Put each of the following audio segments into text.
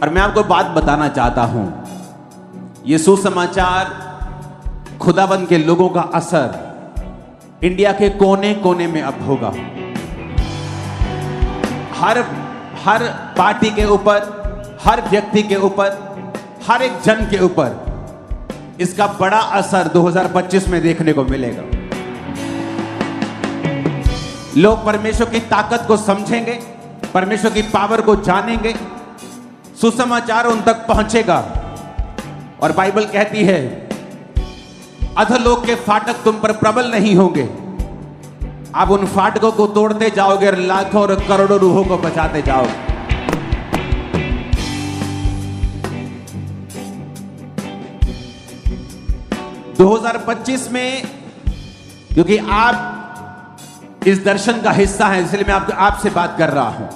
और मैं आपको बात बताना चाहता हूं, ये सुसमाचार खुदाबंद के लोगों का असर इंडिया के कोने कोने में अब होगा। हर पार्टी के ऊपर, हर व्यक्ति के ऊपर, हर एक जन के ऊपर इसका बड़ा असर 2025 में देखने को मिलेगा। लोग परमेश्वर की ताकत को समझेंगे, परमेश्वर की पावर को जानेंगे, सुसमाचार उन तक पहुंचेगा। और बाइबल कहती है अधोलोक के फाटक तुम पर प्रबल नहीं होंगे। आप उन फाटकों को तोड़ते जाओगे और लाखों और करोड़ों रूहों को बचाते जाओगे। 2025 में, क्योंकि आप इस दर्शन का हिस्सा हैं, इसलिए मैं आपसे बात कर रहा हूं।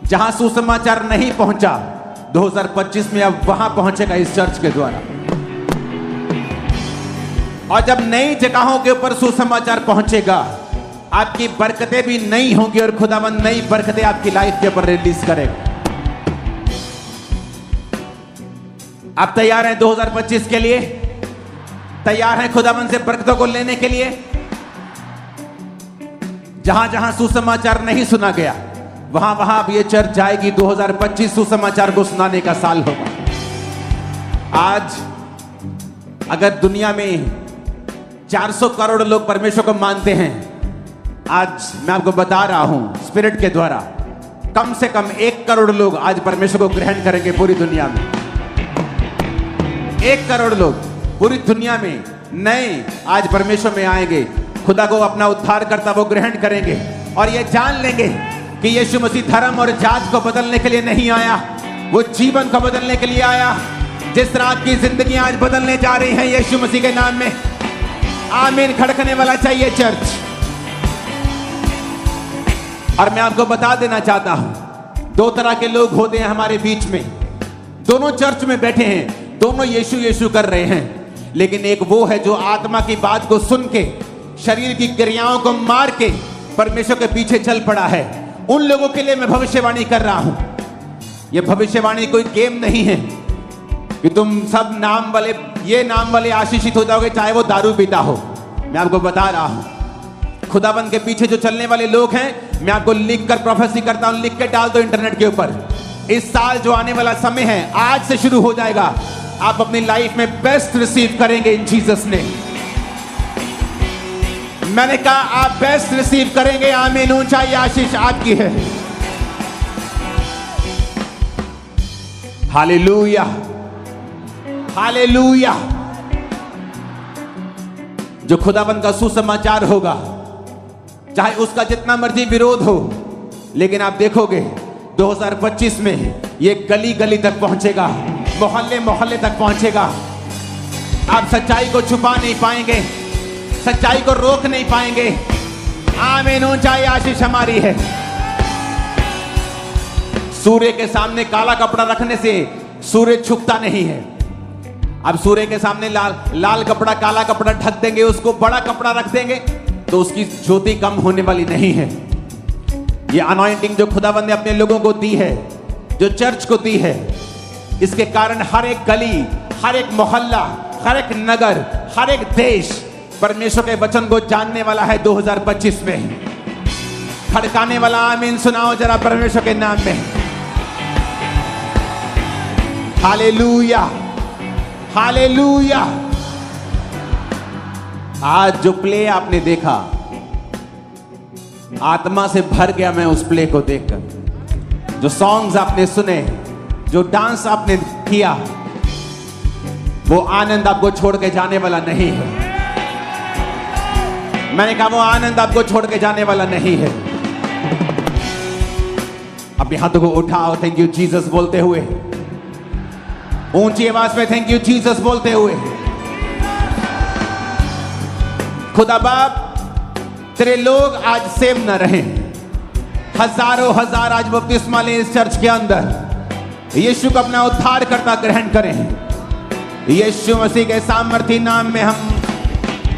जहां सुसमाचार नहीं पहुंचा, 2025 में अब वहां पहुंचेगा इस चर्च के द्वारा। और जब नई जगहों के ऊपर सुसमाचार पहुंचेगा, आपकी बरकतें भी नई होंगी और खुदावंद नई बरकतें आपकी लाइफ के ऊपर रिलीज करेगा। आप तैयार हैं 2025 के लिए? तैयार हैं खुदावंद से बरकतों को लेने के लिए? जहां जहां सुसमाचार नहीं सुना गया, वहां वहां अब ये चर्च जाएगी। 2025 सुसमाचार को सुनाने का साल होगा। आज अगर दुनिया में 400 करोड़ लोग परमेश्वर को मानते हैं, आज मैं आपको बता रहा हूं स्पिरिट के द्वारा, कम से कम 1 करोड़ लोग आज परमेश्वर को ग्रहण करेंगे पूरी दुनिया में। 1 करोड़ लोग पूरी दुनिया में नए आज परमेश्वर में आएंगे, खुदा को अपना उद्धार करता वो ग्रहण करेंगे और ये जान लेंगे कि यीशु मसीह धर्म और जात को बदलने के लिए नहीं आया, वो जीवन को बदलने के लिए आया। जिस तरह आपकी जिंदगी आज बदलने जा रही है यीशु मसीह के नाम में, आमीन खड़कने वाला चाहिए चर्च। और मैं आपको बता देना चाहता हूं, 2 तरह के लोग होते हैं हमारे बीच में। दोनों चर्च में बैठे हैं, दोनों यीशु यीशु कर रहे हैं, लेकिन एक वो है जो आत्मा की बात को सुन के, शरीर की क्रियाओं को मार के परमेश्वर के पीछे चल पड़ा है। उन लोगों के लिए मैं भविष्यवाणी कर रहा हूं। यह भविष्यवाणी कोई गेम नहीं है कि तुम सब नाम वाले आशीषित हो जाओगे चाहे वो दारू पीता हो। मैं आपको बता रहा हूं, खुदाबंद के पीछे जो चलने वाले लोग हैं, मैं आपको लिख कर प्रोफेसी करता हूं, लिख के डाल दो इंटरनेट के ऊपर। इस साल जो आने वाला समय है, आज से शुरू हो जाएगा। आप अपनी लाइफ में बेस्ट रिसीव करेंगे इन जीसस नेम। मैंने कहा आप बेस्ट रिसीव करेंगे। आमीन। ऊंचाई आशीष आपकी है। Hallelujah, hallelujah. जो खुदाबंद का सुसमाचार होगा, चाहे उसका जितना मर्जी विरोध हो, लेकिन आप देखोगे 2025 में ये गली गली तक पहुंचेगा, मोहल्ले मोहल्ले तक पहुंचेगा। आप सच्चाई को छुपा नहीं पाएंगे, सच्चाई को रोक नहीं पाएंगे। आमीन। ऊंचाई आशीष हमारी है। सूर्य के सामने काला कपड़ा रखने से सूर्य छुपता नहीं है। अब सूर्य के सामने लाल कपड़ा, काला कपड़ा ढक देंगे, उसको बड़ा कपड़ा रख देंगे तो उसकी ज्योति कम होने वाली नहीं है। ये अनॉइंटिंग जो खुदावंद ने अपने लोगों को दी है, जो चर्च को दी है, इसके कारण हर एक गली, हर एक मोहल्ला, हर एक नगर, हर एक देश परमेश्वर के वचन को जानने वाला है 2025 में। खड़काने वाला आमीन सुनाओ जरा परमेश्वर के नाम में। Hallelujah, hallelujah. आज जो प्ले आपने देखा, आत्मा से भर गया मैं उस प्ले को देखकर। जो सॉन्ग्स आपने सुने, जो डांस आपने किया, वो आनंद आपको छोड़ के जाने वाला नहीं है। मैंने कहा वो आनंद आपको छोड़ के जाने वाला नहीं है। अपने हाथों को उठाओ, थैंक यू जीसस बोलते हुए, ऊंची आवाज में थैंक यू जीसस बोलते हुए। खुदा बाप, तेरे लोग आज सेम न रहे, हजारों हजार आज बपतिस्मा लें इस चर्च के अंदर। यीशु को अपना उद्धार करता ग्रहण करें। यीशु मसीह के सामर्थी नाम में हम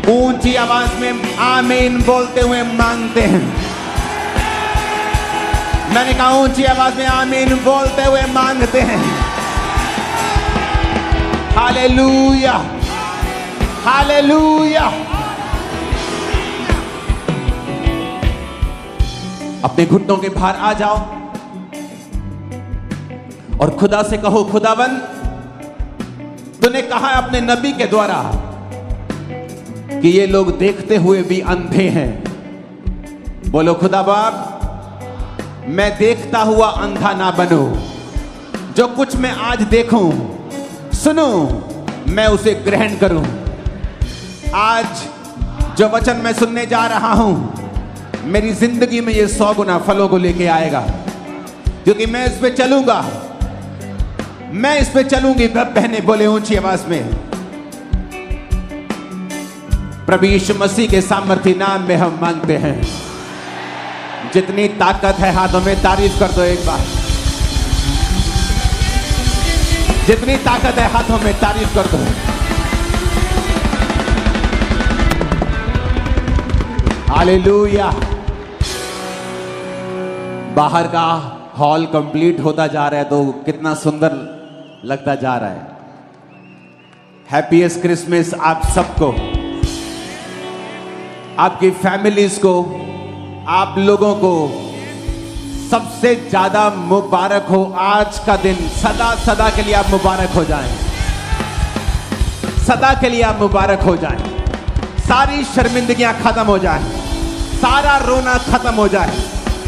ऊंची आवाज में आमीन बोलते हुए मांगते हैं। मैंने कहा ऊंची आवाज में आमीन बोलते हुए मांगते हैं। Hallelujah, hallelujah. अपने घुटनों के बाहर आ जाओ और खुदा से कहो, खुदावन तूने कहा अपने नबी के द्वारा कि ये लोग देखते हुए भी अंधे हैं। बोलो खुदा बाप, मैं देखता हुआ अंधा ना बनूं। जो कुछ मैं आज देखूं सुनूं, मैं उसे ग्रहण करूं। आज जो वचन मैं सुनने जा रहा हूं मेरी जिंदगी में ये 100 गुना फलों को लेके आएगा, क्योंकि मैं इस पे चलूंगा, मैं इस पे चलूंगी। बहने बोले ऊंची आवाज में, प्रभु यीशु मसीह के सामर्थी नाम में हम मांगते हैं। जितनी ताकत है हाथों में तारीफ कर दो एक बार। जितनी ताकत है हाथों में तारीफ कर दो। हालेलुया। बाहर का हॉल कंप्लीट होता जा रहा है तो कितना सुंदर लगता जा रहा है। हैप्पीएस्ट क्रिसमस आप सबको, आपकी फैमिलीज को, आप लोगों को सबसे ज्यादा मुबारक हो। आज का दिन सदा सदा के लिए आप मुबारक हो जाएं, सदा के लिए आप मुबारक हो जाएं। सारी शर्मिंदगियां खत्म हो जाएं, सारा रोना खत्म हो जाए,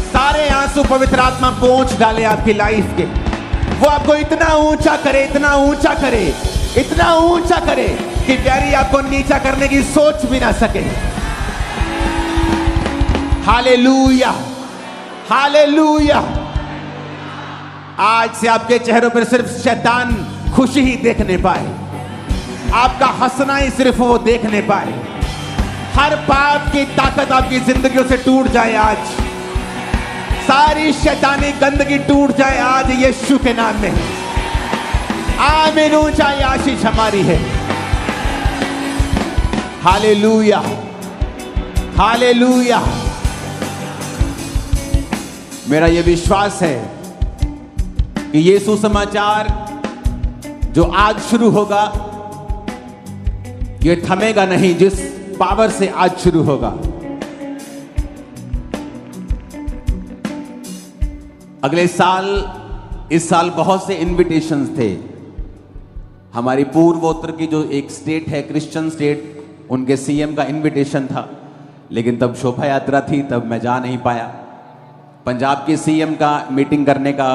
सारे आंसू पवित्र आत्मा पोंछ डाले आपकी लाइफ के। वो आपको इतना ऊंचा करे, इतना ऊंचा करे, इतना ऊंचा करे कि प्यारी आपको नीचा करने की सोच भी ना सके। Hallelujah, hallelujah. आज से आपके चेहरों पर सिर्फ शैतान खुशी ही देखने पाए, आपका हंसना ही सिर्फ वो देखने पाए। हर पाप की ताकत आपकी जिंदगियों से टूट जाए आज, सारी शैतानी गंदगी टूट जाए आज यीशु के नाम में। आमीन। ऊंचाई आशीष हमारी है। Hallelujah, hallelujah. मेरा यह विश्वास है कि ये सुसमाचार जो आज शुरू होगा ये थमेगा नहीं, जिस पावर से आज शुरू होगा। अगले साल, इस साल बहुत से इनविटेशंस थे। हमारी पूर्वोत्तर की जो एक स्टेट है, क्रिश्चियन स्टेट, उनके सीएम का इनविटेशन था, लेकिन तब शोभा यात्रा थी, तब मैं जा नहीं पाया। पंजाब के सीएम का मीटिंग करने का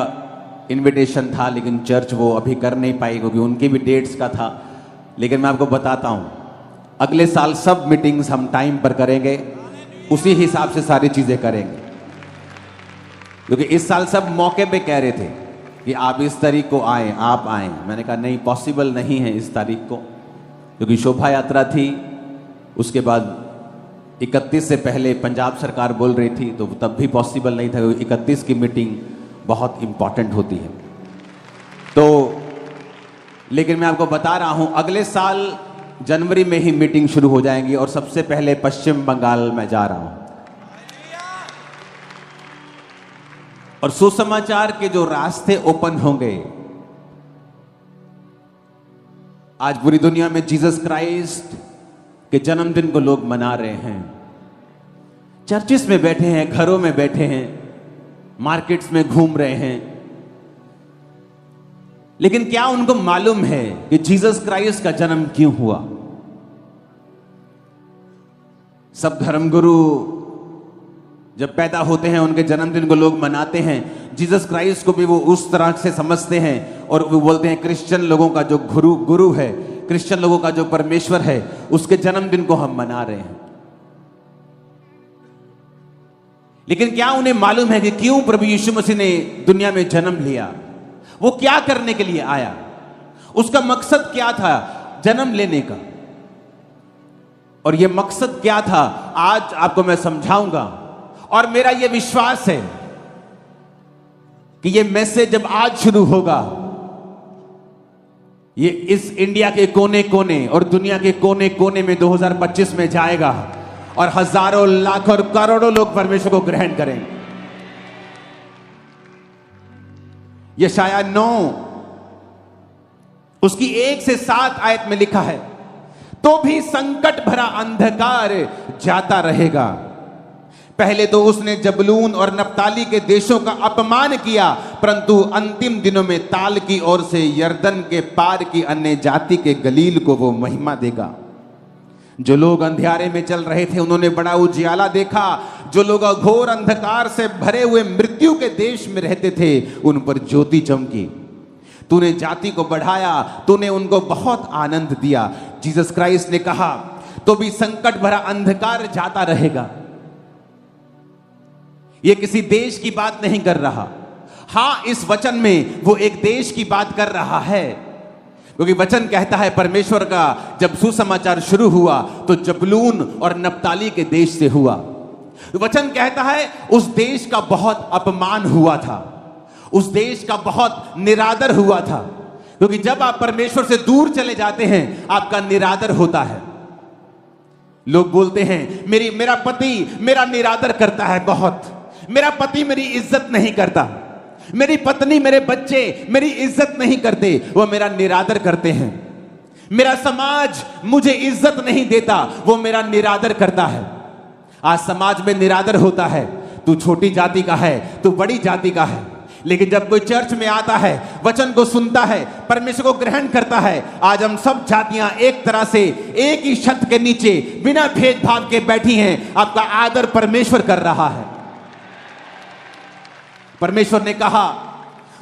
इनविटेशन था, लेकिन चर्च वो अभी कर नहीं पाई क्योंकि उनकी भी डेट्स का था। लेकिन मैं आपको बताता हूं, अगले साल सब मीटिंग्स हम टाइम पर करेंगे, उसी हिसाब से सारी चीजें करेंगे। क्योंकि इस साल सब मौके पे कह रहे थे कि आप इस तारीख को आए, आप आए। मैंने कहा नहीं, पॉसिबल नहीं है इस तारीख को, क्योंकि शोभा यात्रा थी। उसके बाद 31 से पहले पंजाब सरकार बोल रही थी, तो तब भी पॉसिबल नहीं था, क्योंकि 31 की मीटिंग बहुत इंपॉर्टेंट होती है। तो लेकिन मैं आपको बता रहा हूं, अगले साल जनवरी में ही मीटिंग शुरू हो जाएंगी और सबसे पहले पश्चिम बंगाल में जा रहा हूं। और सुसमाचार के जो रास्ते ओपन होंगे, आज पूरी दुनिया में जीसस क्राइस्ट के जन्मदिन को लोग मना रहे हैं। चर्चिस में बैठे हैं, घरों में बैठे हैं, मार्केट्स में घूम रहे हैं, लेकिन क्या उनको मालूम है कि जीसस क्राइस्ट का जन्म क्यों हुआ? सब धर्मगुरु जब पैदा होते हैं उनके जन्मदिन को लोग मनाते हैं। जीसस क्राइस्ट को भी वो उस तरह से समझते हैं और वो बोलते हैं क्रिश्चियन लोगों का जो गुरु है, क्रिश्चियन लोगों का जो परमेश्वर है, उसके जन्मदिन को हम मना रहे हैं। लेकिन क्या उन्हें मालूम है कि क्यों प्रभु यीशु मसीह ने दुनिया में जन्म लिया? वो क्या करने के लिए आया? उसका मकसद क्या था जन्म लेने का? और यह मकसद क्या था आज आपको मैं समझाऊंगा। और मेरा यह विश्वास है कि यह मैसेज जब आज शुरू होगा, ये इस इंडिया के कोने कोने और दुनिया के कोने कोने में 2025 में जाएगा और हजारों, लाखों और करोड़ों लोग परमेश्वर को ग्रहण करेंगे। यशाया 9 उसकी 1 से 7 आयत में लिखा है, तो भी संकट भरा अंधकार जाता रहेगा। पहले तो उसने जबलून और नप्ताली के देशों का अपमान किया, परंतु अंतिम दिनों में ताल की ओर से यरदन के पार की अन्य जाति के गलील को वो महिमा देगा। जो लोग अंधियारे में चल रहे थे उन्होंने बड़ा उजियाला देखा। जो लोग घोर अंधकार से भरे हुए मृत्यु के देश में रहते थे उन पर ज्योति चमकी। तूने जाति को बढ़ाया, तूने उनको बहुत आनंद दिया। जीसस क्राइस्ट ने कहा, तो भी संकट भरा अंधकार जाता रहेगा। यह किसी देश की बात नहीं कर रहा। हां, इस वचन में वो एक देश की बात कर रहा है, क्योंकि वचन कहता है परमेश्वर का जब सुसमाचार शुरू हुआ तो जबलून और नप्ताली के देश से हुआ। वचन कहता है उस देश का बहुत अपमान हुआ था, उस देश का बहुत निरादर हुआ था, क्योंकि जब आप परमेश्वर से दूर चले जाते हैं आपका निरादर होता है। लोग बोलते हैं मेरा पति मेरा निरादर करता है बहुत, मेरा पति मेरी इज्जत नहीं करता, मेरी पत्नी मेरे बच्चे मेरी इज्जत नहीं करते, वो मेरा निरादर करते हैं, मेरा समाज मुझे इज्जत नहीं देता, वो मेरा निरादर करता है। आज समाज में निरादर होता है, तू छोटी जाति का है, तू बड़ी जाति का है, लेकिन जब कोई चर्च में आता है, वचन को सुनता है, परमेश्वर को ग्रहण करता है, आज हम सब जातियां एक तरह से एक ही छत के नीचे बिना भेदभाव के बैठी हैं। आपका आदर परमेश्वर कर रहा है। परमेश्वर ने कहा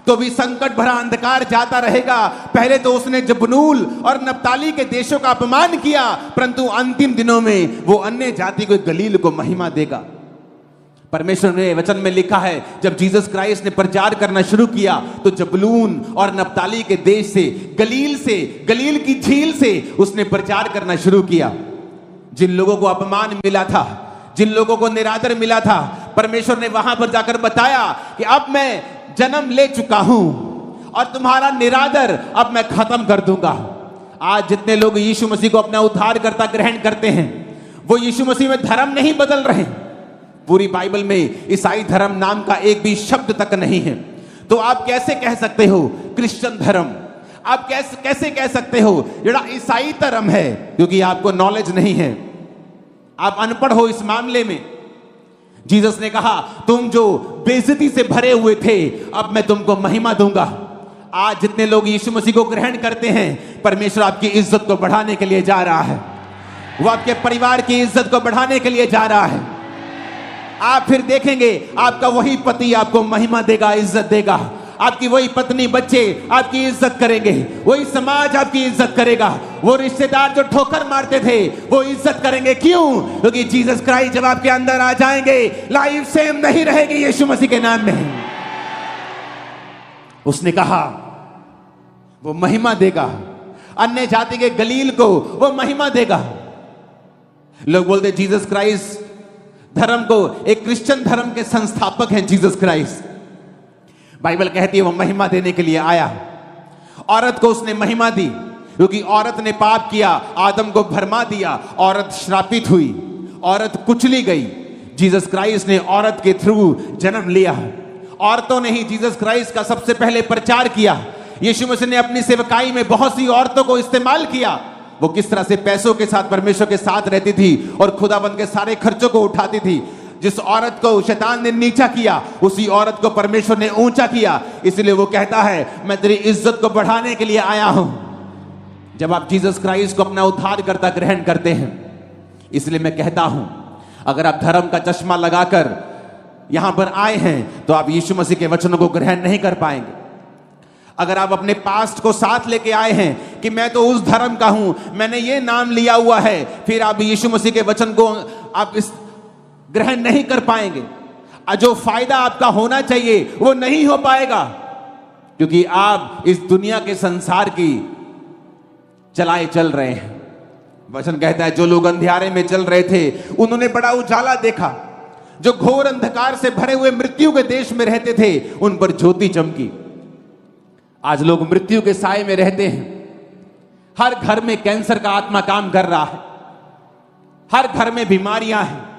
तो भी संकट भरा अंधकार जाता रहेगा। पहले तो उसने जबनूल और नप्ताली के देशों का अपमान किया, परंतु अंतिम दिनों में वो अन्य जाति को गलील को महिमा देगा। परमेश्वर ने वचन में लिखा है जब जीसस क्राइस्ट ने प्रचार करना शुरू किया तो जबलून और नप्ताली के देश से, गलील की झील से उसने प्रचार करना शुरू किया। जिन लोगों को अपमान मिला था, जिन लोगों को निरादर मिला था, परमेश्वर ने वहां पर जाकर बताया कि अब मैं जन्म ले चुका हूं और तुम्हारा निरादर अब मैं खत्म कर दूंगा। आज जितने लोग यीशु मसीह को अपना उद्धारकर्ता ग्रहण करते हैं वो यीशु मसीह में धर्म नहीं बदल रहे। पूरी बाइबल में ईसाई धर्म नाम का एक भी शब्द तक नहीं है। तो आप कैसे कह सकते हो क्रिश्चियन धर्म? आप कैसे कह सकते हो जेड़ा ईसाई धर्म है? क्योंकि आपको नॉलेज नहीं है, आप अनपढ़ हो इस मामले में। जीसस ने कहा तुम जो बेइज्जती से भरे हुए थे अब मैं तुमको महिमा दूंगा। आज जितने लोग यीशु मसीह को ग्रहण करते हैं परमेश्वर आपकी इज्जत को बढ़ाने के लिए जा रहा है, वो आपके परिवार की इज्जत को बढ़ाने के लिए जा रहा है। आप फिर देखेंगे आपका वही पति आपको महिमा देगा, इज्जत देगा, आपकी वही पत्नी बच्चे आपकी इज्जत करेंगे, वही समाज आपकी इज्जत करेगा, वो रिश्तेदार जो ठोकर मारते थे वो इज्जत करेंगे। क्यों? क्योंकि जीसस क्राइस्ट जब आपके अंदर आ जाएंगे लाइफ सेम नहीं रहेगी यीशु मसीह के नाम में। उसने कहा वो महिमा देगा, अन्य जाति के गलील को वो महिमा देगा। लोग बोलते जीसस क्राइस्ट धर्म को, एक क्रिश्चियन धर्म के संस्थापक हैं जीसस क्राइस्ट। बाइबल कहती है वो महिमा देने के लिए आया। औरत को उसने महिमा दी क्योंकि औरत ने पाप किया, आदम को भरमा दिया, औरत श्रापित हुई, औरत कुचली गई। जीसस क्राइस्ट ने औरत के थ्रू जन्म लिया। औरतों ने ही जीसस क्राइस्ट का सबसे पहले प्रचार किया। यीशु मसीह ने अपनी सेवकाई में बहुत सी औरतों को इस्तेमाल किया। वो किस तरह से पैसों के साथ परमेश्वर के साथ रहती थी और खुदाबंद के सारे खर्चों को उठाती थी। जिस औरत को शैतान ने नीचा किया उसी औरत को परमेश्वर ने ऊंचा किया। इसलिए वो कहता है मैं तेरी इज्जत को बढ़ाने के लिए आया हूं। जब आप जीसस क्राइस्ट को अपना उद्धारकर्ता ग्रहण करते हैं, इसलिए मैं कहता हूं अगर आप धर्म का चश्मा लगाकर यहां पर आए हैं तो आप यीशु मसीह के वचनों को ग्रहण नहीं कर पाएंगे। अगर आप अपने पास्ट को साथ लेके आए हैं कि मैं तो उस धर्म का हूं, मैंने ये नाम लिया हुआ है, फिर आप यीशु मसीह के वचन को आप इस ग्रहण नहीं कर पाएंगे। जो फायदा आपका होना चाहिए वो नहीं हो पाएगा, क्योंकि आप इस दुनिया के संसार की चलाए चल रहे हैं। वचन कहता है जो लोग अंधियारे में चल रहे थे उन्होंने बड़ा उजाला देखा। जो घोर अंधकार से भरे हुए मृत्यु के देश में रहते थे उन पर ज्योति चमकी। आज लोग मृत्यु के साए में रहते हैं। हर घर में कैंसर का आत्मा काम कर रहा है, हर घर में बीमारियां हैं।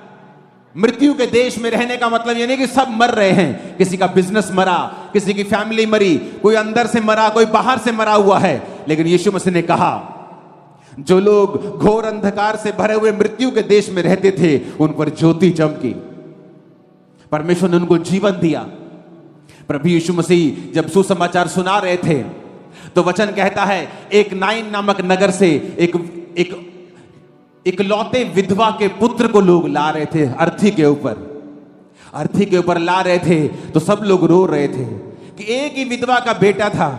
मृत्यु के देश में रहने का मतलब यह नहीं कि सब मर रहे हैं। किसी का बिजनेस मरा, किसी की फैमिली मरी, कोई अंदर से मरा, कोई बाहर से मरा हुआ है, लेकिन यीशु मसीह ने कहा जो लोग घोर अंधकार से भरे हुए मृत्यु के देश में रहते थे उन पर ज्योति चमकी। परमेश्वर ने उनको जीवन दिया। प्रभु यीशु मसीह जब सुसमाचार सुना रहे थे तो वचन कहता है एक नाइन नामक नगर से एक लौते विधवा के पुत्र को लोग ला रहे थे अर्थी के ऊपर ला रहे थे। तो सब लोग रो रहे थे कि एक ही विधवा का बेटा था,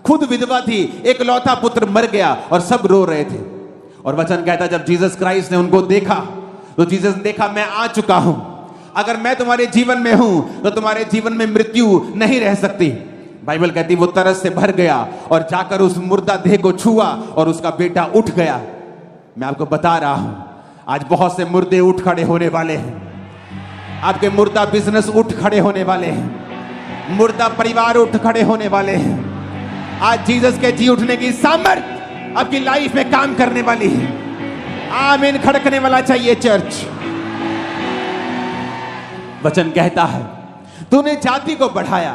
खुद विधवा थी, एक लौता पुत्र मर गया और सब रो रहे थे। और वचन कहता जब जीसस क्राइस्ट ने उनको देखा तो जीसस ने देखा मैं आ चुका हूं, अगर मैं तुम्हारे जीवन में हूं तो तुम्हारे जीवन में मृत्यु नहीं रह सकती। बाइबल कहती वो तरस से भर गया और जाकर उस मुर्दा देह को छुआ और उसका बेटा उठ गया। मैं आपको बता रहा हूं आज बहुत से मुर्दे उठ खड़े होने वाले हैं। आपके मुर्दा बिजनेस उठ खड़े होने वाले हैं, मुर्दा परिवार उठ खड़े होने वाले हैं। आज जीसस के जी उठने की सामर्थ आपकी लाइफ में काम करने वाली है। आमीन खड़कने वाला चाहिए चर्च। वचन कहता है तूने जाति को बढ़ाया,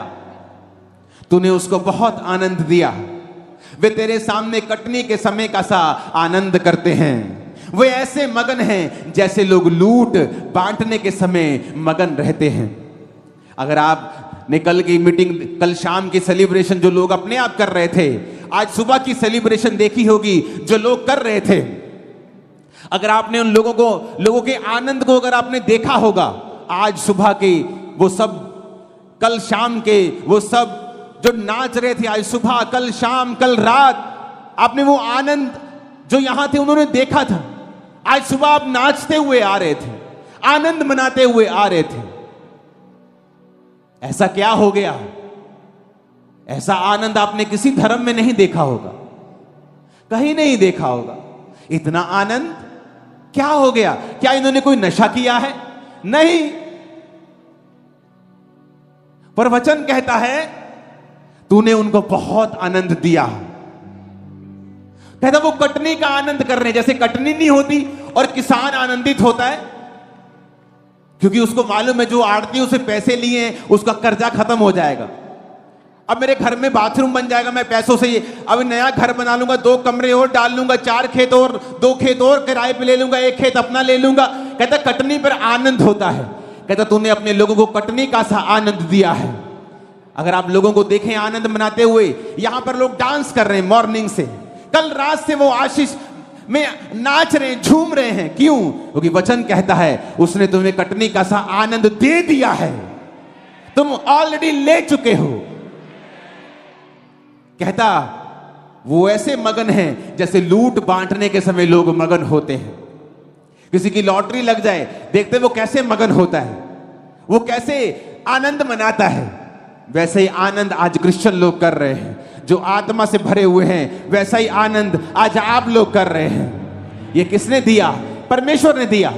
तूने उसको बहुत आनंद दिया। वे तेरे सामने कटनी के समय का सा आनंद करते हैं। वे ऐसे मगन हैं जैसे लोग लूट बांटने के समय मगन रहते हैं। अगर आपने कल की मीटिंग, कल शाम की सेलिब्रेशन जो लोग अपने आप कर रहे थे, आज सुबह की सेलिब्रेशन देखी होगी जो लोग कर रहे थे, अगर आपने उन लोगों के आनंद को अगर आपने देखा होगा, आज सुबह के वो सब, कल शाम के वो सब जो नाच रहे थे, आज सुबह, कल शाम, कल रात, आपने वो आनंद जो यहां थे उन्होंने देखा था। आज सुबह आप नाचते हुए आ रहे थे, आनंद मनाते हुए आ रहे थे। ऐसा क्या हो गया? ऐसा आनंद आपने किसी धर्म में नहीं देखा होगा, कहीं नहीं देखा होगा। इतना आनंद क्या हो गया? क्या इन्होंने कोई नशा किया है? नहीं। पर वचन कहता है तूने उनको बहुत आनंद दिया। कहता वो कटनी का आनंद कर रहे हैं, जैसे कटनी नहीं होती और किसान आनंदित होता है क्योंकि उसको मालूम है जो आड़ती उसे पैसे लिए उसका कर्जा खत्म हो जाएगा। अब मेरे घर में बाथरूम बन जाएगा, मैं पैसों से अब नया घर बना लूंगा, 2 कमरे और डाल लूंगा, 4 खेत और 2 खेत और किराए पे ले लूंगा, 1 खेत अपना ले लूंगा। कहता कटनी पर आनंद होता है। कहता तूने अपने लोगों को कटनी का सा आनंद दिया है। अगर आप लोगों को देखें आनंद मनाते हुए, यहां पर लोग डांस कर रहे हैं मॉर्निंग से, कल रात से वो आशीष में नाच रहे हैं, झूम रहे हैं। क्यों? क्योंकि वचन कहता है उसने तुम्हें कटनी का सा आनंद दे दिया है, तुम ऑलरेडी ले चुके हो। कहता वो ऐसे मगन हैं जैसे लूट बांटने के समय लोग मगन होते हैं। किसी की लॉटरी लग जाए, देखते वो कैसे मगन होता है, वो कैसे आनंद मनाता है। वैसे ही आनंद आज क्रिश्चियन लोग कर रहे हैं, जो आत्मा से भरे हुए हैं। वैसा ही आनंद आज आप लोग कर रहे हैं। ये किसने दिया? परमेश्वर ने दिया।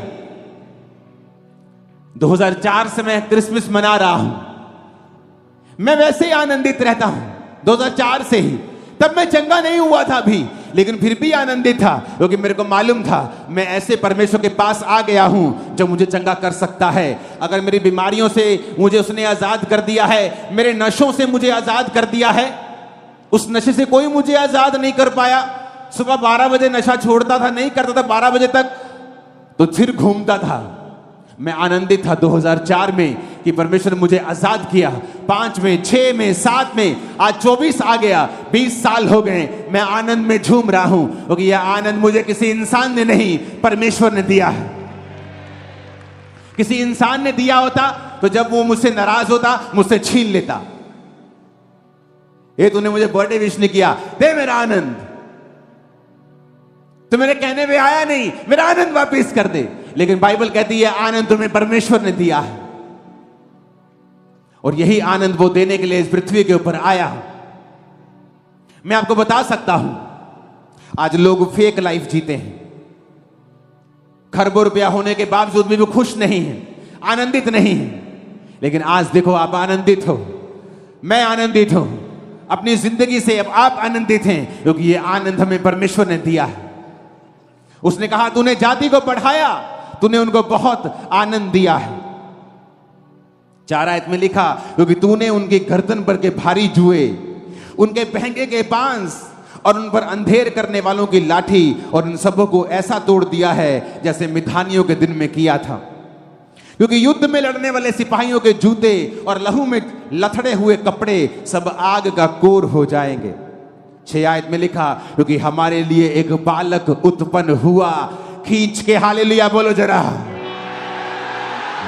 2004 से मैं क्रिसमस मना रहा हूं, मैं वैसे ही आनंदित रहता हूं 2004 से ही। तब मैं चंगा नहीं हुआ था अभी, लेकिन फिर भी आनंदित था क्योंकि मेरे को मालूम था मैं ऐसे परमेश्वर के पास आ गया हूं जो मुझे चंगा कर सकता है। अगर मेरी बीमारियों से मुझे उसने आजाद कर दिया है, मेरे नशों से मुझे आजाद कर दिया है, उस नशे से कोई मुझे आजाद नहीं कर पाया। सुबह 12 बजे नशा छोड़ता था, नहीं करता था 12 बजे तक, तो फिर घूमता था। मैं आनंदित था 2004 में कि परमेश्वर ने मुझे आजाद किया। 5 में, 6 में, 7 में, आज 24 आ गया, 20 साल हो गए, मैं आनंद में झूम रहा हूं क्योंकि यह आनंद मुझे किसी इंसान ने नहीं, परमेश्वर ने दिया है। किसी इंसान ने दिया होता तो जब वो मुझसे नाराज होता मुझसे छीन लेता। ये तूने मुझे बर्थडे विश नहीं किया, दे मेरा आनंद, तो मेरे कहने पे आया नहीं, मेरा आनंद वापस कर दे। लेकिन बाइबल कहती है आनंद तुम्हें परमेश्वर ने दिया है, और यही आनंद वो देने के लिए इस पृथ्वी के ऊपर आया। मैं आपको बता सकता हूं आज लोग फेक लाइफ जीते हैं, खरबों रुपया होने के बावजूद भी वो खुश नहीं है, आनंदित नहीं है। लेकिन आज देखो आप आनंदित हो, मैं आनंदित हूं अपनी जिंदगी से। अब आप आनंदित हैं क्योंकि ये आनंद हमें परमेश्वर ने दिया है। उसने कहा तूने जाति को बढ़ाया, तूने उनको बहुत आनंद दिया है। 4 आयत में लिखा, क्योंकि तूने उनकी गर्दन पर के भारी जुए, उनके बहंगे के बांस और उन पर अंधेर करने वालों की लाठी और इन सबों को ऐसा तोड़ दिया है जैसे मिधानियों के दिन में किया था। क्योंकि युद्ध में लड़ने वाले सिपाहियों के जूते और लहू में लथड़े हुए कपड़े सब आग का कोर हो जाएंगे। 6 आयत में लिखा, क्योंकि हमारे लिए एक बालक उत्पन्न हुआ। खींच के हालेलुया बोलो जरा।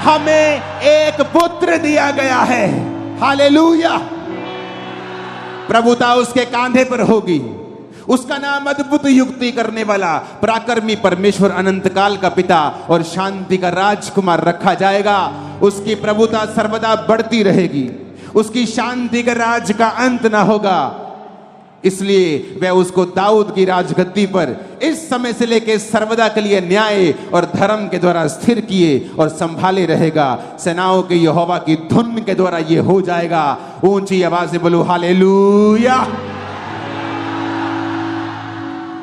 हमें एक पुत्र दिया गया है। हालेलुया। प्रभुता उसके कांधे पर होगी। उसका नाम अद्भुत युक्ति करने वाला, पराक्रमी परमेश्वर, अनंत काल का पिता और शांति का राजकुमार रखा जाएगा। उसकी प्रभुता सर्वदा बढ़ती रहेगी। उसकी शांति का राज का अंत ना होगा। इसलिए वह उसको दाऊद की राजगद्दी पर इस समय से लेकर सर्वदा के लिए न्याय और धर्म के द्वारा स्थिर किए और संभाले रहेगा। सेनाओं के यहोवा की धुन के द्वारा यह हो जाएगा। ऊंची आवाज से बोलो हालेलुया।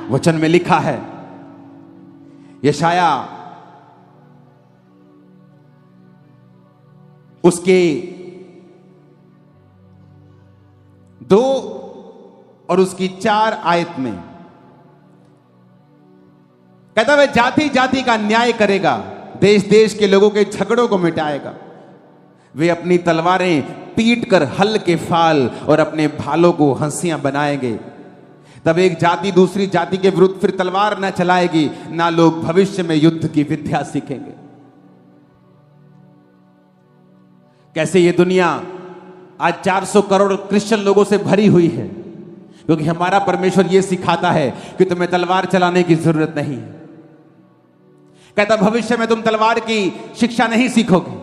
वचन में लिखा है, यशाया उसके 2 और उसकी 4 आयत में कहता है, वह जाति जाति का न्याय करेगा, देश देश के लोगों के झगड़ों को मिटाएगा। वे अपनी तलवारें पीट कर हल के फाल और अपने भालों को हंसियां बनाएंगे। तब एक जाति दूसरी जाति के विरुद्ध फिर तलवार ना चलाएगी, ना लोग भविष्य में युद्ध की विद्या सीखेंगे। कैसे ये दुनिया आज 400 करोड़ क्रिश्चियन लोगों से भरी हुई है, क्योंकि हमारा परमेश्वर यह सिखाता है कि तुम्हें तलवार चलाने की जरूरत नहीं है। कहता भविष्य में तुम तलवार की शिक्षा नहीं सीखोगे।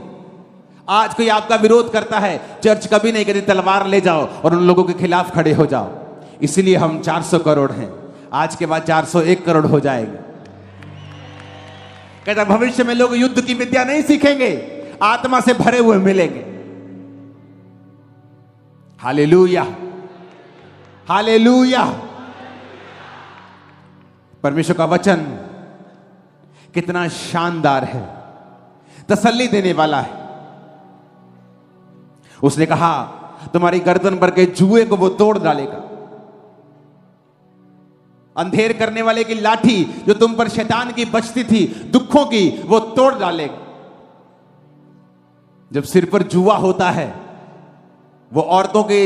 आज कोई आपका विरोध करता है, चर्च कभी नहीं कहती तलवार ले जाओ और उन लोगों के खिलाफ खड़े हो जाओ। इसीलिए हम 400 करोड़ हैं, आज के बाद 401 करोड़ हो जाएंगे। कहता भविष्य में लोग युद्ध की विद्या नहीं सीखेंगे, आत्मा से भरे हुए मिलेंगे। Hallelujah, hallelujah. परमेश्वर का वचन कितना शानदार है, तसल्ली देने वाला है। उसने कहा तुम्हारी गर्दन पर के जुए को वो तोड़ डालेगा। अंधेर करने वाले की लाठी जो तुम पर शैतान की बचती थी दुखों की, वो तोड़ डालेगा। जब सिर पर जुआ होता है, वो औरतों के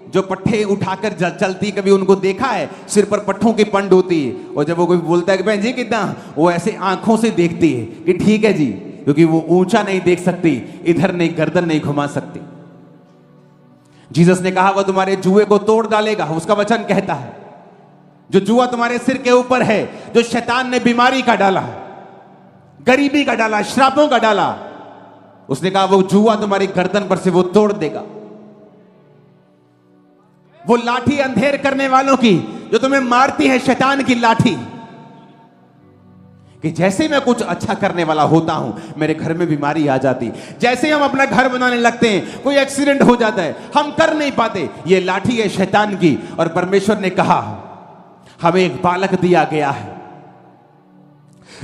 जो पट्टे उठाकर चलती, कभी उनको देखा है? सिर पर पट्टों की पंड होती है, और जब वो कोई बोलता है कि बहन जी कितना, वो ऐसे आंखों से देखती है कि ठीक है जी, क्योंकि वो ऊंचा नहीं देख सकती, इधर नहीं, गर्दन नहीं घुमा सकती। जीसस ने कहा वो तुम्हारे जुए को तोड़ डालेगा। उसका वचन कहता है जो जुआ तुम्हारे सिर के ऊपर है, जो शैतान ने बीमारी का डाला, गरीबी का डाला, श्रापों का डाला, उसने कहा वो जुआ तुम्हारी गर्दन पर से वो तोड़ देगा। वो लाठी अंधेर करने वालों की जो तुम्हें मारती है, शैतान की लाठी, कि जैसे मैं कुछ अच्छा करने वाला होता हूं मेरे घर में बीमारी आ जाती। जैसे हम अपना घर बनाने लगते हैं, कोई एक्सीडेंट हो जाता है, हम कर नहीं पाते, ये लाठी है शैतान की। और परमेश्वर ने कहा हमें एक बालक दिया गया है,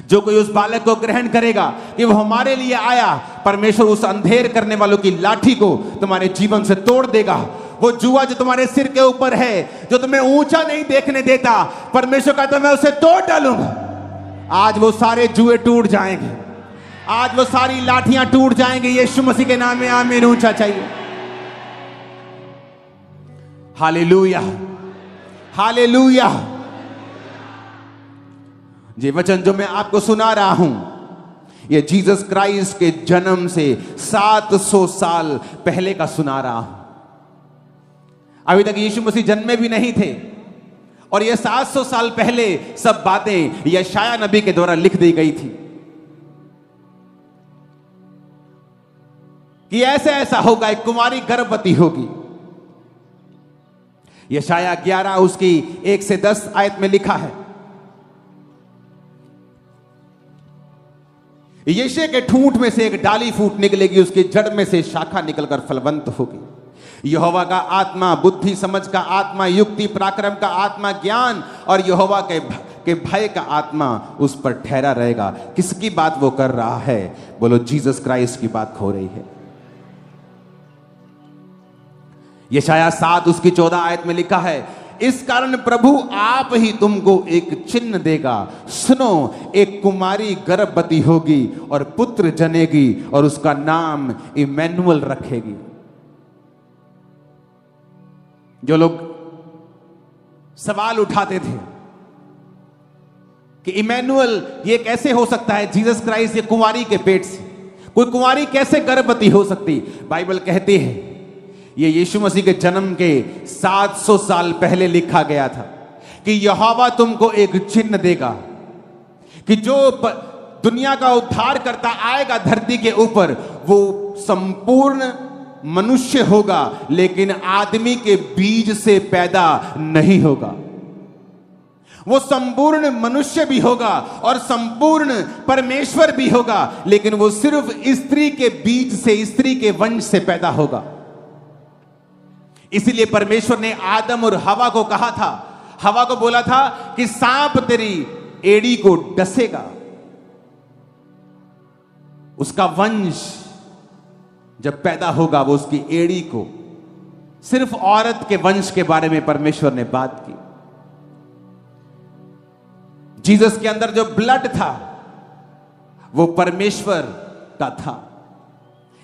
जो कोई उस बालक को ग्रहण करेगा कि वो हमारे लिए आया, परमेश्वर उस अंधेर करने वालों की लाठी को तुम्हारे जीवन से तोड़ देगा। वो जुआ जो तुम्हारे सिर के ऊपर है, जो तुम्हें ऊंचा नहीं देखने देता, परमेश्वर कहता मैं उसे तोड़ डालूंगा। आज वो सारे जुए टूट जाएंगे, आज वो सारी लाठियां टूट जाएंगी। यीशु मसीह के नाम में आमीन। ऊंचा चाहिए। Hallelujah, hallelujah. ये वचन जो मैं आपको सुना रहा हूं, ये जीसस क्राइस्ट के जन्म से 700 साल पहले का सुना रहा हूं। अभी तक यीशु मसीह जन्मे भी नहीं थे, और ये 700 साल पहले सब बातें यशाया नबी के द्वारा लिख दी गई थी कि ऐसा ऐसा होगा, एक कुमारी गर्भवती होगी। यशाया 11 उसकी 1 से 10 आयत में लिखा है, यीशु के ठूंठ में से एक डाली फूट निकलेगी, उसकी जड़ में से शाखा निकलकर फलवंत होगी। यहोवा का आत्मा बुद्धि समझ का आत्मा, युक्ति पराक्रम का आत्मा, ज्ञान और यहोवा के भय का आत्मा उस पर ठहरा रहेगा। किसकी बात वो कर रहा है? बोलो जीसस क्राइस्ट की बात हो रही है। यशायाह 7 उसकी 14 आयत में लिखा है, इस कारण प्रभु आप ही तुमको एक चिन्ह देगा, सुनो एक कुमारी गर्भवती होगी और पुत्र जनेगी और उसका नाम इमैनुअल रखेगी। जो लोग सवाल उठाते थे कि इमैनुअल ये कैसे हो सकता है, जीसस क्राइस्ट ये कुंवारी के पेट से, कोई कुंवारी कैसे गर्भवती हो सकती, बाइबल कहती है ये यीशु मसीह के जन्म के 700 साल पहले लिखा गया था कि यहोवा तुमको एक चिन्ह देगा कि जो दुनिया का उद्धार करता आएगा धरती के ऊपर, वो संपूर्ण मनुष्य होगा लेकिन आदमी के बीज से पैदा नहीं होगा। वो संपूर्ण मनुष्य भी होगा और संपूर्ण परमेश्वर भी होगा, लेकिन वो सिर्फ स्त्री के बीज से, स्त्री के वंश से पैदा होगा। इसीलिए परमेश्वर ने आदम और हवा को कहा था, हवा को बोला था कि सांप तेरी एड़ी को डसेगा। उसका वंश जब पैदा होगा वो उसकी एड़ी को, सिर्फ औरत के वंश के बारे में परमेश्वर ने बात की। जीसस के अंदर जो ब्लड था वो परमेश्वर का था,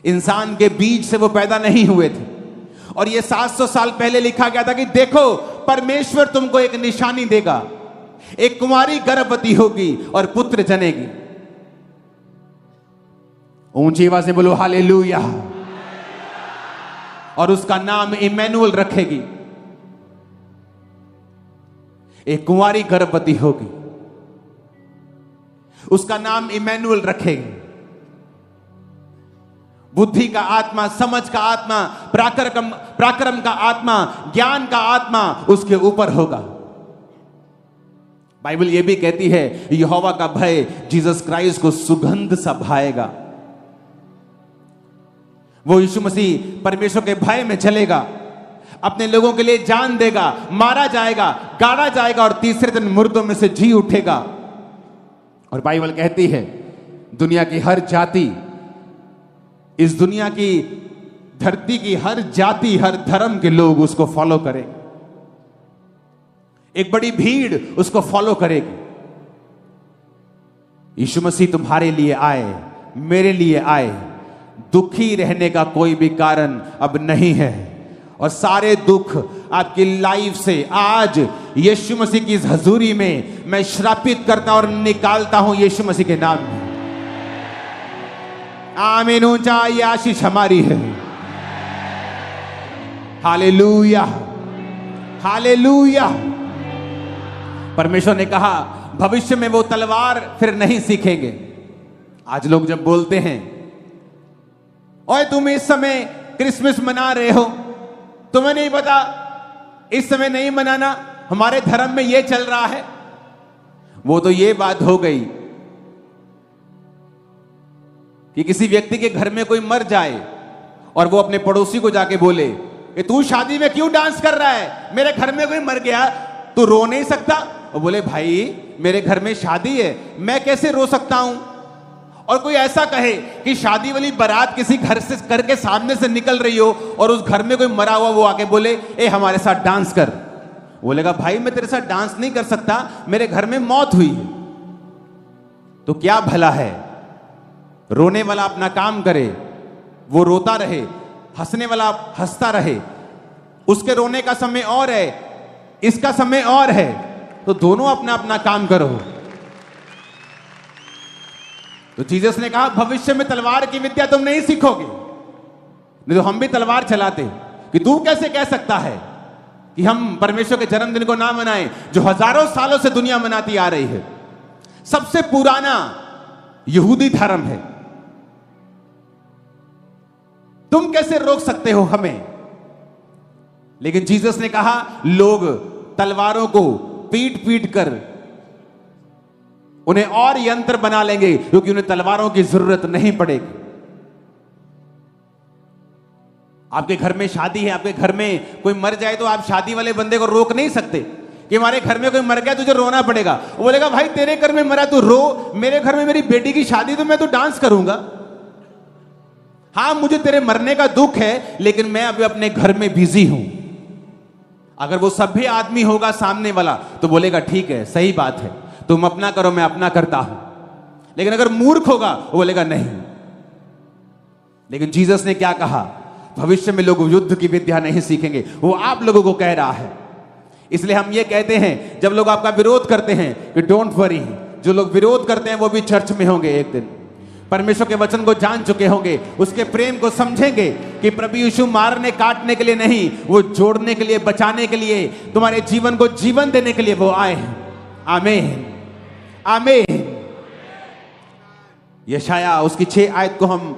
इंसान के बीज से वो पैदा नहीं हुए थे। और ये 700 साल पहले लिखा गया था कि देखो परमेश्वर तुमको एक निशानी देगा, एक कुंवारी गर्भवती होगी और पुत्र जनेगी। ऊंची आवाज से बोलो हालेलुया। और उसका नाम इमैनुअल रखेगी। एक कुंवारी गर्भवती होगी, उसका नाम इमैनुअल रखेगी। बुद्धि का आत्मा, समझ का आत्मा, पराक्रम का आत्मा, ज्ञान का आत्मा उसके ऊपर होगा। बाइबल यह भी कहती है यहोवा का भय जीसस क्राइस्ट को सुगंध सा भाएगा। वो यीशु मसीह परमेश्वर के भय में चलेगा, अपने लोगों के लिए जान देगा, मारा जाएगा, गाड़ा जाएगा और तीसरे दिन मुर्दों में से जी उठेगा। और बाइबल कहती है दुनिया की हर जाति, इस दुनिया की धरती की हर जाति, हर धर्म के लोग उसको फॉलो करें। एक बड़ी भीड़ उसको फॉलो करेगी। यीशु मसीह तुम्हारे लिए आए, मेरे लिए आए। दुखी रहने का कोई भी कारण अब नहीं है और सारे दुख आपकी लाइफ से आज यीशु मसीह की इस हजूरी में मैं श्रापित करता और निकालता हूं यीशु मसीह के नाम में। आमीन। ऊंचा ये आशीष हमारी है। Hallelujah, hallelujah. परमेश्वर ने कहा भविष्य में वो तलवार फिर नहीं सीखेंगे। आज लोग जब बोलते हैं ओए तुम इस समय क्रिसमस मना रहे हो, तुम्हें नहीं पता इस समय नहीं मनाना, हमारे धर्म में ये चल रहा है, वो तो ये बात हो गई कि किसी व्यक्ति के घर में कोई मर जाए और वो अपने पड़ोसी को जाके बोले कि तू शादी में क्यों डांस कर रहा है, मेरे घर में कोई मर गया, तू रो नहीं सकता। वो बोले भाई मेरे घर में शादी है, मैं कैसे रो सकता हूं। और कोई ऐसा कहे कि शादी वाली बारात किसी घर से करके सामने से निकल रही हो और उस घर में कोई मरा हुआ, वो आके बोले ए हमारे साथ डांस कर। बोलेगा भाई मैं तेरे साथ डांस नहीं कर सकता, मेरे घर में मौत हुई है। तो क्या भला है, रोने वाला अपना काम करे, वो रोता रहे, हंसने वाला हंसता रहे। उसके रोने का समय और है, इसका समय और है, तो दोनों अपना अपना काम करो। तो जीसस ने कहा भविष्य में तलवार की विद्या तुम नहीं सीखोगे। नहीं तो हम भी तलवार चलाते कि तू कैसे कह सकता है कि हम परमेश्वर के जन्मदिन को ना मनाएं जो हजारों सालों से दुनिया मनाती आ रही है। सबसे पुराना यहूदी धर्म है, तुम कैसे रोक सकते हो हमें। लेकिन जीसस ने कहा लोग तलवारों को पीट पीट कर उन्हें और यंत्र बना लेंगे क्योंकि उन्हें तलवारों की जरूरत नहीं पड़ेगी। आपके घर में शादी है, आपके घर में कोई मर जाए तो आप शादी वाले बंदे को रोक नहीं सकते कि हमारे घर में कोई मर गया तुझे रोना पड़ेगा। वो बोलेगा भाई तेरे घर में मरा तू रो, मेरे घर में मेरी बेटी की शादी तो मैं तो डांस करूंगा। हाँ, मुझे तेरे मरने का दुख है, लेकिन मैं अभी अपने घर में बिजी हूं। अगर वो सभ्य आदमी होगा सामने वाला तो बोलेगा ठीक है, सही बात है, तुम अपना करो, मैं अपना करता हूं। लेकिन अगर मूर्ख होगा वो बोलेगा नहीं। लेकिन जीसस ने क्या कहा? भविष्य में लोग युद्ध की विद्या नहीं सीखेंगे। वो आप लोगों को कह रहा है। इसलिए हम ये कहते हैं, जब लोग आपका विरोध करते हैं, कि डोंट वरी, जो लोग विरोध करते हैं वो भी चर्च में होंगे एक दिन। परमेश्वर के वचन को जान चुके होंगे, उसके प्रेम को समझेंगे कि प्रभु यीशु मारने काटने के लिए नहीं, वो जोड़ने के लिए, बचाने के लिए, तुम्हारे जीवन को जीवन देने के लिए वो आए हैं। आमीन, आमीन। यशाया उसकी 6 आयत को हम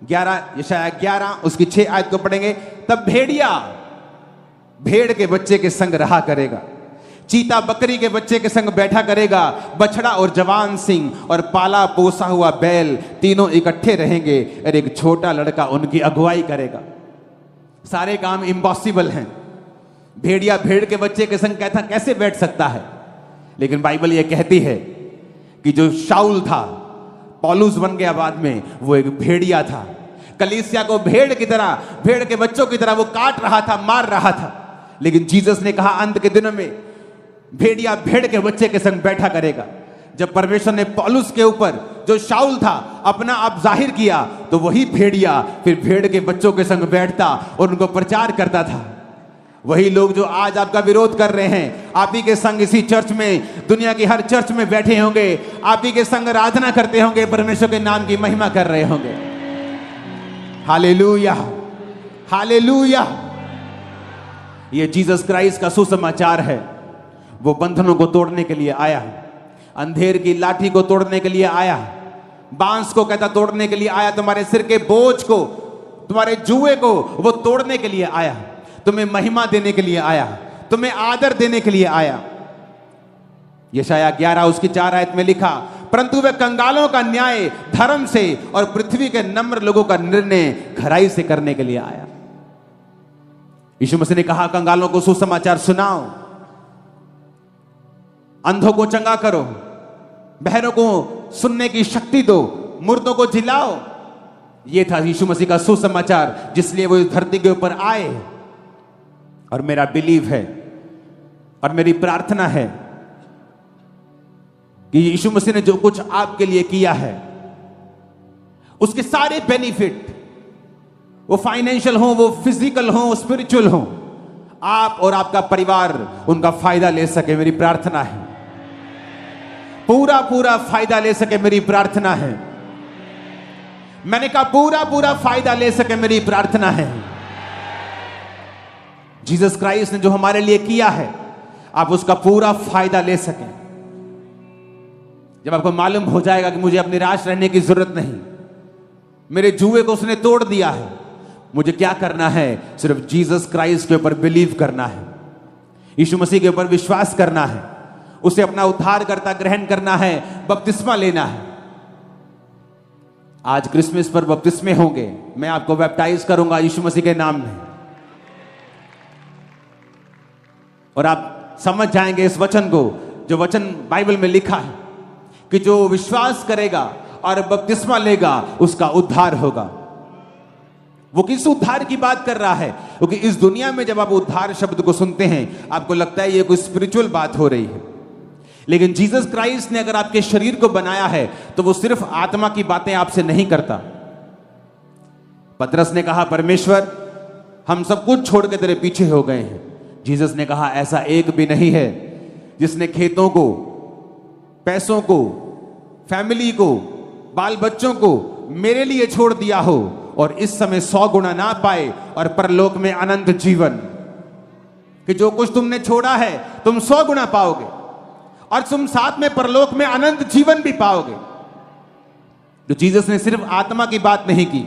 यशाया 11 उसकी 6 आयत को पढ़ेंगे। तब भेड़िया भेड़ के बच्चे के संग रहा करेगा, चीता बकरी के बच्चे के संग बैठा करेगा, बछड़ा और जवान सिंह और पाला पोसा हुआ बैल तीनों इकट्ठे रहेंगे और एक छोटा लड़का उनकी अगुवाई करेगा। सारे काम इम्पॉसिबल हैं। भेड़िया भेड़ के बच्चे के संग कहता कैसे बैठ सकता है? लेकिन बाइबल यह कहती है कि जो शाऊल था, पौलुस बन गया बाद में, वो एक भेड़िया था। कलीसिया को भेड़ की तरह, भेड़ के बच्चों की तरह वो काट रहा था, मार रहा था। लेकिन जीसस ने कहा अंत के दिनों में भेड़िया भेड़ के बच्चे के संग बैठा करेगा। जब परमेश्वर ने पौलुस के ऊपर, जो शाऊल था, अपना आप जाहिर किया, तो वही भेड़िया फिर भेड़ के बच्चों के संग बैठता और उनको प्रचार करता था। वही लोग जो आज आपका विरोध कर रहे हैं, आप ही के संग इसी चर्च में, दुनिया की हर चर्च में बैठे होंगे, आप ही के संग आराधना करते होंगे, परमेश्वर के नाम की महिमा कर रहे होंगे। Hallelujah, hallelujah. ये जीसस क्राइस्ट का सुसमाचार है। वो बंधनों को तोड़ने के लिए आया, अंधेर की लाठी को तोड़ने के लिए आया, बांस को कहता तोड़ने के लिए आया, तुम्हारे सिर के बोझ को, तुम्हारे जुए को वो तोड़ने के लिए आया, तुम्हें महिमा देने के लिए आया, तुम्हें आदर देने के लिए आया। यशाया 11 उसकी 4 आयत में लिखा, परंतु वह कंगालों का न्याय धर्म से और पृथ्वी के नम्र लोगों का निर्णय खराई से करने के लिए आया। यीशु मसीह ने कहा कंगालों को सुसमाचार सुनाओ, अंधों को चंगा करो, बहरों को सुनने की शक्ति दो, मुर्दों को जिलाओ। यह था यीशु मसीह का सुसमाचार, जिसलिए वो इस धरती के ऊपर आए। और मेरा बिलीव है और मेरी प्रार्थना है कि यीशु मसीह ने जो कुछ आपके लिए किया है, उसके सारे बेनिफिट, वो फाइनेंशियल हो, वो फिजिकल हो, वो स्पिरिचुअल हो, आप और आपका परिवार उनका फायदा ले सके। मेरी प्रार्थना है पूरा पूरा फायदा ले सके। मेरी प्रार्थना है, मैंने कहा पूरा पूरा फायदा ले सके। मेरी प्रार्थना है जीसस क्राइस्ट ने जो हमारे लिए किया है, आप उसका पूरा फायदा ले सकें। जब आपको मालूम हो जाएगा कि मुझे अब निराश रहने की जरूरत नहीं, मेरे जुए को उसने तोड़ दिया है, मुझे क्या करना है? सिर्फ जीसस क्राइस्ट के ऊपर बिलीव करना है, यीशु मसीह के ऊपर विश्वास करना है, उसे अपना उद्धारकर्ता ग्रहण करना है, बपतिस्मा लेना है। आज क्रिसमस पर बपतिस्मे होंगे, मैं आपको बैप्टाइज करूंगा यीशु मसीह के नाम में, और आप समझ जाएंगे इस वचन को, जो वचन बाइबल में लिखा है कि जो विश्वास करेगा और बपतिस्मा लेगा उसका उद्धार होगा। वो किस उद्धार की बात कर रहा है? क्योंकि इस दुनिया में जब आप उद्धार शब्द को सुनते हैं, आपको लगता है ये कोई स्पिरिचुअल बात हो रही है। लेकिन जीसस क्राइस्ट ने अगर आपके शरीर को बनाया है, तो वो सिर्फ आत्मा की बातें आपसे नहीं करता। पतरस ने कहा, परमेश्वर हम सब कुछ छोड़ के तेरे पीछे हो गए हैं। जीसस ने कहा, ऐसा एक भी नहीं है जिसने खेतों को, पैसों को, फैमिली को, बाल बच्चों को मेरे लिए छोड़ दिया हो और इस समय 100 गुना ना पाए और परलोक में अनंत जीवन। कि जो कुछ तुमने छोड़ा है तुम 100 गुना पाओगे और तुम साथ में परलोक में अनंत जीवन भी पाओगे। तो जीसस ने सिर्फ आत्मा की बात नहीं की।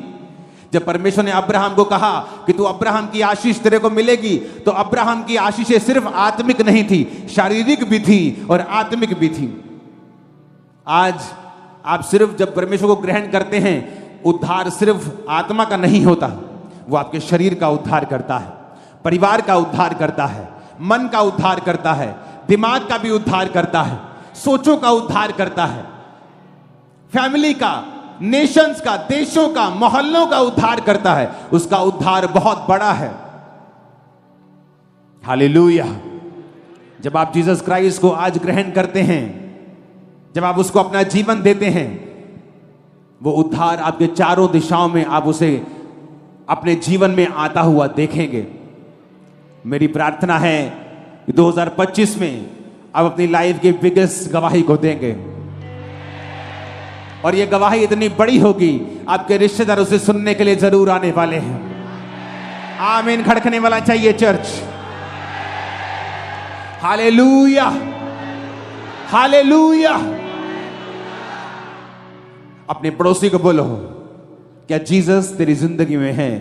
जब परमेश्वर ने अब्राहम को कहा कि तू अब्राहम की आशीष तेरे को मिलेगी, तो अब्राहम की आशीषें सिर्फ आत्मिक नहीं थी, शारीरिक भी थी और आत्मिक भी थी। आज आप सिर्फ जब परमेश्वर को ग्रहण करते हैं, उद्धार सिर्फ आत्मा का नहीं होता, वो आपके शरीर का उद्धार करता है, परिवार का उद्धार करता है, मन का उद्धार करता है, दिमाग का भी उद्धार करता है, सोचों का उद्धार करता है, फैमिली का, नेशंस का, देशों का, मोहल्लों का उद्धार करता है, उसका उद्धार बहुत बड़ा है। हालेलुया। जब आप जीसस क्राइस्ट को आज ग्रहण करते हैं, जब आप उसको अपना जीवन देते हैं, वो उद्धार आपके चारों दिशाओं में आप उसे अपने जीवन में आता हुआ देखेंगे। मेरी प्रार्थना है कि 2025 में आप अपनी लाइफ की बिगेस्ट गवाही को देंगे, और ये गवाही इतनी बड़ी होगी, आपके रिश्तेदार उसे सुनने के लिए जरूर आने वाले हैं। आमीन खड़कने वाला चाहिए चर्च। Hallelujah, hallelujah. अपने पड़ोसी को बोलो, क्या जीसस तेरी जिंदगी में है?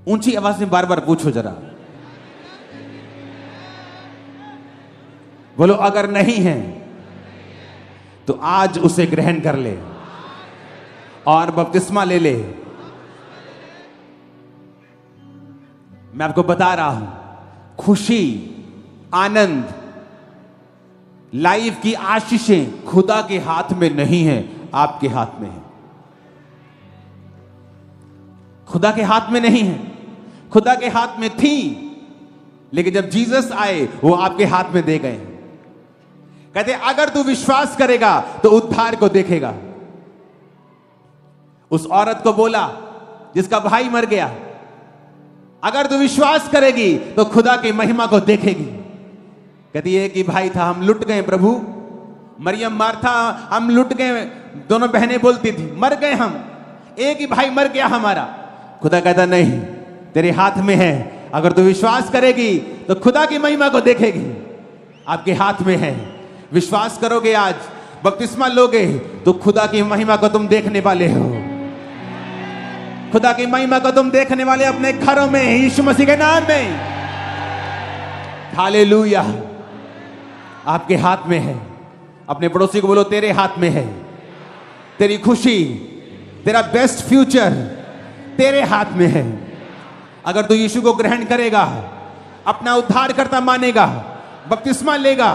ऊंची आवाज में बार बार पूछो जरा। बोलो अगर नहीं है तो आज उसे ग्रहण कर ले और बपतिस्मा ले ले। मैं आपको बता रहा हूं, खुशी, आनंद, लाइफ की आशीषें खुदा के हाथ में नहीं है, आपके हाथ में है। खुदा के हाथ में नहीं है, खुदा के हाथ में थी, लेकिन जब जीसस आए वो आपके हाथ में दे गए। कहते अगर तू विश्वास करेगा तो उद्धार को देखेगा। उस औरत को बोला जिसका भाई मर गया, अगर तू विश्वास करेगी तो खुदा की महिमा को देखेगी। कहती है कि भाई था, हम लुट गए प्रभु। मरियम, मार्था, हम लुट गए। दोनों बहनें बोलती थी मर गए हम, एक ही भाई मर गया हमारा। खुदा कहता नहीं, तेरे हाथ में है। अगर तू विश्वास करेगी तो खुदा की महिमा को देखेगी। आपके हाथ में है। विश्वास करोगे, आज बपतिस्मा लोगे तो खुदा की महिमा को तुम देखने वाले हो। खुदा की महिमा को तुम देखने वाले अपने घरों में, यीशु मसीह के नाम में। हालेलुया। आपके हाथ में है। अपने पड़ोसी को बोलो, तेरे हाथ में है। तेरी खुशी, तेरा बेस्ट फ्यूचर तेरे हाथ में है। अगर तू यीशु को ग्रहण करेगा, अपना उद्धारकर्ता मानेगा, बपतिस्मा लेगा,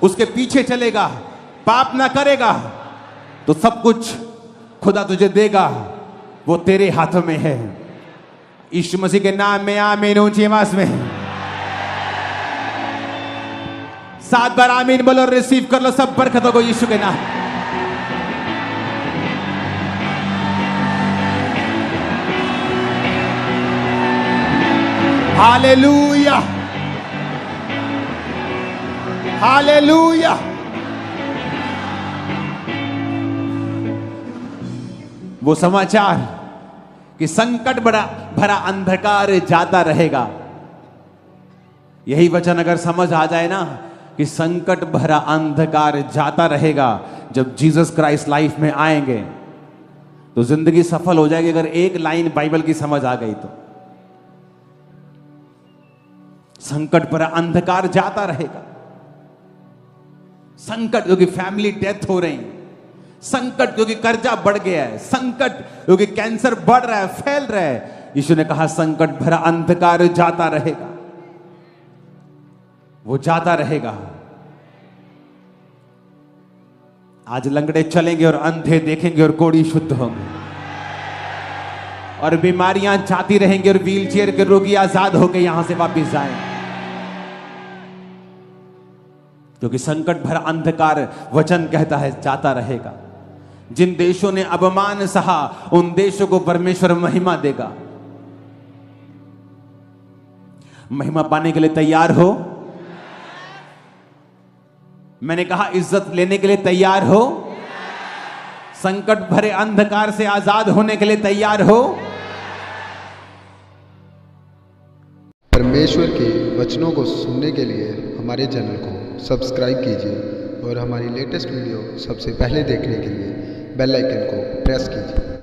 उसके पीछे चलेगा, पाप ना करेगा, तो सब कुछ खुदा तुझे देगा। वो तेरे हाथों में है। यीशु मसीह के नाम में आमीन। ऊंची आवाज में 7 बार आमीन बोलो, रिसीव कर लो सब बरकतों को यीशु के नाम। Hallelujah, hallelujah. वो समाचार कि संकट भरा अंधकार जाता रहेगा, यही वचन अगर समझ आ जाए ना कि संकट भरा अंधकार जाता रहेगा, जब जीसस क्राइस्ट लाइफ में आएंगे तो जिंदगी सफल हो जाएगी। अगर एक लाइन बाइबल की समझ आ गई तो संकट भरा अंधकार जाता रहेगा। संकट क्योंकि फैमिली डेथ हो रही, संकट क्योंकि कर्जा बढ़ गया है, संकट क्योंकि कैंसर बढ़ रहा है, फैल रहा है। यीशु ने कहा संकट भरा अंधकार जाता रहेगा, वो जाता रहेगा। आज लंगड़े चलेंगे और अंधे देखेंगे और कोढ़ी शुद्ध होंगे, और बीमारियां जाती रहेंगी और व्हीलचेयर के रोगी आजाद होकर यहां से वापस जाएं। क्योंकि संकट भरा अंधकार वचन कहता है जाता रहेगा। जिन देशों ने अपमान सहा उन देशों को परमेश्वर महिमा देगा। महिमा पाने के लिए तैयार हो? मैंने कहा इज्जत लेने के लिए तैयार हो? संकट भरे अंधकार से आजाद होने के लिए तैयार हो? परमेश्वर के वचनों को सुनने के लिए हमारे चैनल को सब्सक्राइब कीजिए और हमारी लेटेस्ट वीडियो सबसे पहले देखने के लिए बेल आइकन को प्रेस कीजिए।